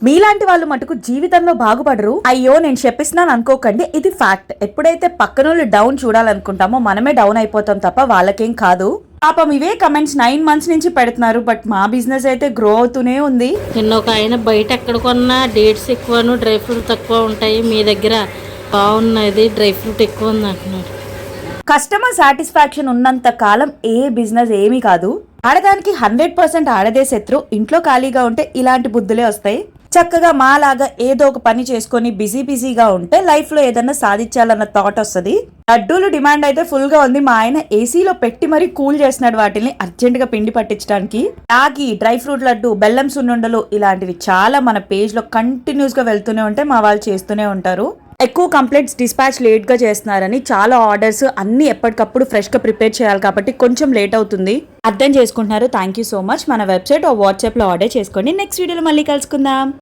మీలాంటి వాళ్ళు మటుకు జీవితంలో బాగుపడరు. అయ్యో నేను చెప్పిస్తున్నాను అనుకోకండి, ఇది ఫ్యాక్ట్. ఎప్పుడైతే పక్కనోళ్ళు డౌన్ చూడాలనుకుంటామో మనమే డౌన్ అయిపోతాం తప్ప వాళ్ళకేం కాదు. పాపం ఇవే కమెంట్స్ 9 months నుంచి పెడుతున్నారు. బట్ మా బిజినెస్ అయితే గ్రో అవుతూనే ఉంది. నిన్న ఒక ఆయన బయట ఎక్కడ కొన్నా డేట్స్ ఎక్కువను డ్రై ఫ్రూట్ తక్కువ ఉంటాయి, మీ దగ్గర బాగున్నది డ్రై ఫ్రూట్ ఎక్కువ ఉంది అంటున్నారు. కస్టమర్ సాటిస్ఫాక్షన్ ఉన్నంత కాలం ఏ బిజినెస్ ఏమీ కాదు. ఆడదానికి 100% ఆడదే శత్రు. ఇంట్లో ఖాళీగా ఉంటే ఇలాంటి బుద్ధులే వస్తాయి. చక్కగా మాలాగా ఏదో ఒక పని చేసుకొని బిజీగా ఉంటే లైఫ్ లో ఏదన్నా సాధించాలన్న థాట్ వస్తుంది. లడ్డూలు డిమాండ్ అయితే ఫుల్ గా ఉంది. మా ఆయన ఏసీలో పెట్టి మరీ కూల్ చేస్తున్నాడు వాటిని అర్జెంట్ గా పిండి పట్టించడానికి. రాగి, డ్రై ఫ్రూట్ లడ్డు, బెల్లం సున్నుండలు ఇలాంటివి చాలా మన పేజ్ లో కంటిన్యూస్ గా వెళ్తూనే ఉంటాయి. మా వాళ్ళు చేస్తూనే ఉంటారు. ఎక్కువ కంప్లైంట్స్ డిస్పాచ్ లేట్ గా చేస్తున్నారని, చాలా ఆర్డర్స్ అన్ని ఎప్పటికప్పుడు ఫ్రెష్ గా ప్రిపేర్ చేయాలి కాబట్టి కొంచెం లేట్ అవుతుంది. అర్థం చేసుకుంటున్నారు. Thank you so much. మన వెబ్సైట్ వాట్సాప్ లో ఆర్డర్ చేసుకోండి. నెక్స్ట్ వీడియోలో మళ్ళీ కలుసుకుందాం.